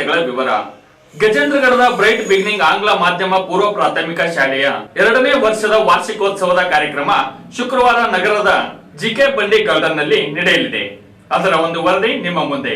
ವಾರ್ತೆಗಳ ವಿವರ. ಗಜೇಂದ್ರಗಢದ bright beginning ಆಂಗ್ಲ ಮಾಧ್ಯಮ ಪೂರ್ವ ಪ್ರಾಥಮಿಕ ಶಾಲೆಯ 2ನೇ ವರ್ಷದ ವಾರ್ಷಿಕೋತ್ಸವದ ಕಾರ್ಯಕ್ರಮ ಶುಕ್ರವಾರ ನಗರದ ಜಿಕೆ ಬಂಡಿ ಗಾರ್ಡನ್ ನಲ್ಲಿ ನಡೆಯಲಿದೆ. ಅದರ ಒಂದು ವರದಿ ನಿಮ್ಮ ಮುಂದೆ.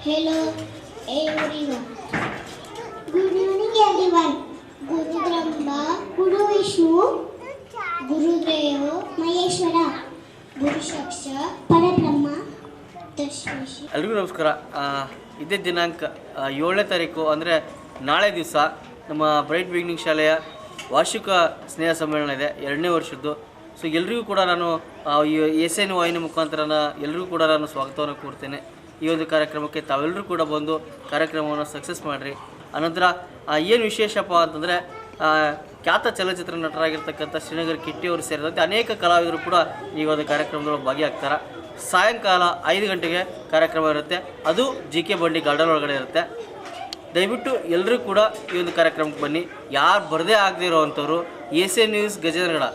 Hello everyone. Good evening everyone. Guru Brahma, Guru Vishnu, Guru Deva, Maheshwara, Guru Shaksha, Parabrahma, Tashvishi. ಎಲ್ರಿಗೂ ನಮಸ್ಕಾರ. ಇದೇ ದಿನಾಂಕ 7ನೇ ತಾರೀಕು ಅಂದರೆ ನಾಳೆ ದಿವಸ ನಮ್ಮ ಬ್ರೈಟ್ ಬಿಗಿನಿಂಗ್ ಶಾಲೆಯ ವಾರ್ಷಿಕ ಸ್ನೇಹ ಸಮ್ಮೇಳನ ಇದೆ, 2ನೇ ವರ್ಷದ್ದು. ಸೊ ಎಲ್ರಿಗೂ ಕೂಡ ನಾನು SN ವಾಹಿನಿ ಮುಖಾಂತರ ಎಲ್ರಿಗೂ ಕೂಡ ನಾನು ಸ್ವಾಗತವನ್ನು ಕೋರ್ತೇನೆ. ಈ ಒಂದು ಕಾರ್ಯಕ್ರಮಕ್ಕೆ ತಾವೆಲ್ಲರೂ ಕೂಡ ಬಂದು ಕಾರ್ಯಕ್ರಮವನ್ನು ಸಕ್ಸಸ್ ಮಾಡಿರಿ. ಅನಂತರ ಏನು ವಿಶೇಷಪ್ಪ ಅಂತಂದರೆ ಖ್ಯಾತ ಚಲನಚಿತ್ರ ನಟರಾಗಿರ್ತಕ್ಕಂಥ ಶ್ರೀನಗರ್ ಕಿಟ್ಟಿಯವರು ಸೇರಿದಂತೆ ಅನೇಕ ಕಲಾವಿದರು ಕೂಡ ಈ ಒಂದು ಕಾರ್ಯಕ್ರಮದೊಳಗೆ ಭಾಗಿಯಾಗ್ತಾರೆ. ಸಾಯಂಕಾಲ 5 ಗಂಟೆಗೆ ಕಾರ್ಯಕ್ರಮ ಇರುತ್ತೆ, ಅದು GK ಬಂಡಿ ಗಾರ್ಡನ್ ಒಳಗಡೆ ಇರುತ್ತೆ. ದಯವಿಟ್ಟು ಎಲ್ಲರೂ ಕೂಡ ಈ ಒಂದು ಕಾರ್ಯಕ್ರಮಕ್ಕೆ ಬನ್ನಿ. ಯಾರು ಬರದೇ ಆಗದೇ ಇರೋವಂಥವ್ರು SN ನ್ಯೂಸ್ ಗಜೇಂದ್ರಗಢ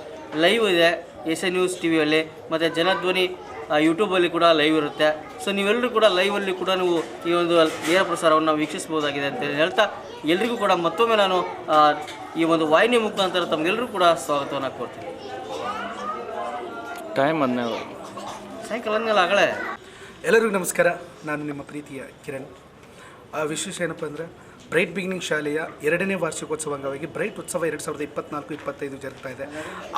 ಲೈವ್ ಇದೆ, SN ನ್ಯೂಸ್ ಟಿವಿಯಲ್ಲಿ, ಮತ್ತು ಜನಧ್ವನಿ ಯೂಟ್ಯೂಬಲ್ಲಿ ಕೂಡ ಲೈವ್ ಇರುತ್ತೆ. ಸೊ ನೀವೆಲ್ಲರೂ ಕೂಡ ಲೈವಲ್ಲಿ ಕೂಡ ನೀವು ಈ ಒಂದು ನೇರ ಪ್ರಸಾರವನ್ನು ವೀಕ್ಷಿಸ್ಬೋದಾಗಿದೆ ಅಂತ ಹೇಳ್ತಾ ಎಲ್ರಿಗೂ ಕೂಡ ಮತ್ತೊಮ್ಮೆ ನಾನು ಈ ಒಂದು ವಾಹಿನಿ ಮುಖಾಂತರ ತಮಗೆಲ್ಲರೂ ಕೂಡ ಸ್ವಾಗತವನ್ನು ಕೋರ್ತೀನಿ. ಟೈಮ್ ಅನ್ನೋ ಸಾಯಂಕಾಲ ಅಂದಮೇಲೆ ಆಗಲೇ ಎಲ್ಲರಿಗೂ ನಮಸ್ಕಾರ. ನಾನು ನಿಮ್ಮ ಪ್ರೀತಿಯ ಕಿರಣ್. ವಿಶೇಷ ಏನಪ್ಪ ಅಂದರೆ ಬ್ರೈಟ್ ಬಿಗಿನಿಂಗ್ ಶಾಲೆಯ 2ನೇ ವಾರ್ಷಿಕೋತ್ಸವ ಅಂಗವಾಗಿ ಬ್ರೈಟ್ ಉತ್ಸವ 2024-25 ಜರುಗ್ತಾ ಇದೆ.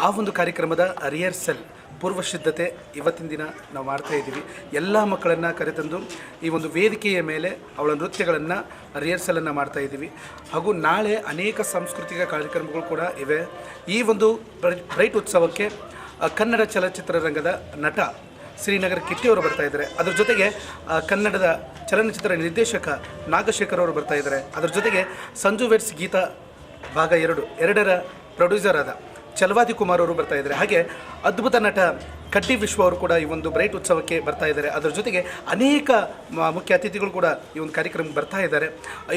ಆ ಒಂದು ಕಾರ್ಯಕ್ರಮದ ರಿಹರ್ಸಲ್ ಪೂರ್ವ ಸಿದ್ಧತೆ ಇವತ್ತಿನ ದಿನ ನಾವು ಮಾಡ್ತಾ ಇದ್ದೀವಿ. ಎಲ್ಲ ಮಕ್ಕಳನ್ನು ಕರೆತಂದು ಈ ಒಂದು ವೇದಿಕೆಯ ಮೇಲೆ ಅವಳ ನೃತ್ಯಗಳನ್ನು ರಿಹರ್ಸಲನ್ನು ಮಾಡ್ತಾ ಇದ್ದೀವಿ. ಹಾಗೂ ನಾಳೆ ಅನೇಕ ಸಾಂಸ್ಕೃತಿಕ ಕಾರ್ಯಕ್ರಮಗಳು ಕೂಡ ಇವೆ. ಈ ಒಂದು ಬ್ರೈಟ್ ಉತ್ಸವಕ್ಕೆ ಕನ್ನಡ ಚಲನಚಿತ್ರರಂಗದ ನಟ ಶ್ರೀನಗರ ಕಿಟ್ಟಿ ಅವರು ಬರ್ತಾ ಇದ್ದಾರೆ. ಅದ್ರ ಜೊತೆಗೆ ಕನ್ನಡದ ಚಲನಚಿತ್ರ ನಿರ್ದೇಶಕ ನಾಗಶೇಖರ್ ಅವರು ಬರ್ತಾ ಇದ್ದಾರೆ. ಅದ್ರ ಜೊತೆಗೆ ಸಂಜು ವೆಟ್ಸ್ ಗೀತಾ ಭಾಗ 2ರ ಪ್ರೊಡ್ಯೂಸರ್ ಆದ ಚಲವಾದಿ ಕುಮಾರ್ ಅವರು ಬರ್ತಾ ಇದ್ದಾರೆ. ಹಾಗೆ ಅದ್ಭುತ ನಟ ಕಡ್ಡಿ ವಿಶ್ವ ಅವರು ಕೂಡ ಈ ಒಂದು ಬ್ರೈಟ್ ಉತ್ಸವಕ್ಕೆ ಬರ್ತಾ ಇದ್ದಾರೆ. ಅದರ ಜೊತೆಗೆ ಅನೇಕ ಮುಖ್ಯ ಅತಿಥಿಗಳು ಕೂಡ ಈ ಒಂದು ಕಾರ್ಯಕ್ರಮಕ್ಕೆ ಬರ್ತಾ ಇದ್ದಾರೆ.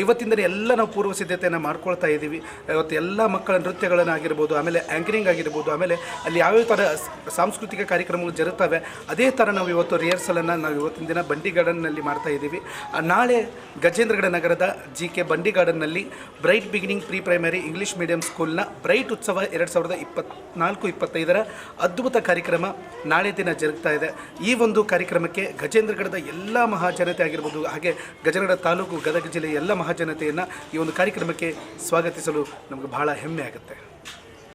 ಇವತ್ತಿಂದಲೇ ಎಲ್ಲ ನಾವು ಪೂರ್ವ ಸಿದ್ಧತೆಯನ್ನು ಮಾಡ್ಕೊಳ್ತಾ ಇದ್ದೀವಿ. ಇವತ್ತು ಎಲ್ಲ ಮಕ್ಕಳ ನೃತ್ಯಗಳನ್ನು ಆಗಿರ್ಬೋದು, ಆಮೇಲೆ ಆ್ಯಂಕರಿಂಗ್ ಆಗಿರ್ಬೋದು, ಆಮೇಲೆ ಅಲ್ಲಿ ಯಾವ್ಯಾವ ಥರ ಸಾಂಸ್ಕೃತಿಕ ಕಾರ್ಯಕ್ರಮಗಳು ಜರುಗ್ತವೆ ಅದೇ ಥರ ನಾವು ಇವತ್ತು ರಿಹರ್ಸಲನ್ನು ನಾವು ಇವತ್ತಿನ ದಿನ ಬಂಡಿ ಗಾರ್ಡನ್ನಲ್ಲಿ ಮಾಡ್ತಾ ಇದ್ದೀವಿ. ನಾಳೆ ಗಜೇಂದ್ರಗಡ ನಗರದ GK ಬಂಡಿ ಗಾರ್ಡನ್ನಲ್ಲಿ bright beginning pre primary English medium ಸ್ಕೂಲ್ನ ಬ್ರೈಟ್ ಉತ್ಸವ 2024-25ರ ಅದ್ಭುತ ಕಾರ್ಯಕ್ರಮ ನಾಳೆ ದಿನ ಜರುಗ್ತಾ ಇದೆ. ಈ ಒಂದು ಕಾರ್ಯಕ್ರಮಕ್ಕೆ ಗಜೇಂದ್ರಗಡದ ಎಲ್ಲ ಮಹಾಜನತೆ ಆಗಿರ್ಬೋದು, ಹಾಗೆ ಗಜೇಂದ್ರಗಡ ತಾಲೂಕು ಗದಗ ಜಿಲ್ಲೆಯ ಎಲ್ಲ ಮಹಾಜನತೆಯನ್ನು ಈ ಒಂದು ಕಾರ್ಯಕ್ರಮಕ್ಕೆ ಸ್ವಾಗತಿಸಲು ನಮಗೆ ಬಹಳ ಹೆಮ್ಮೆ ಆಗುತ್ತೆ.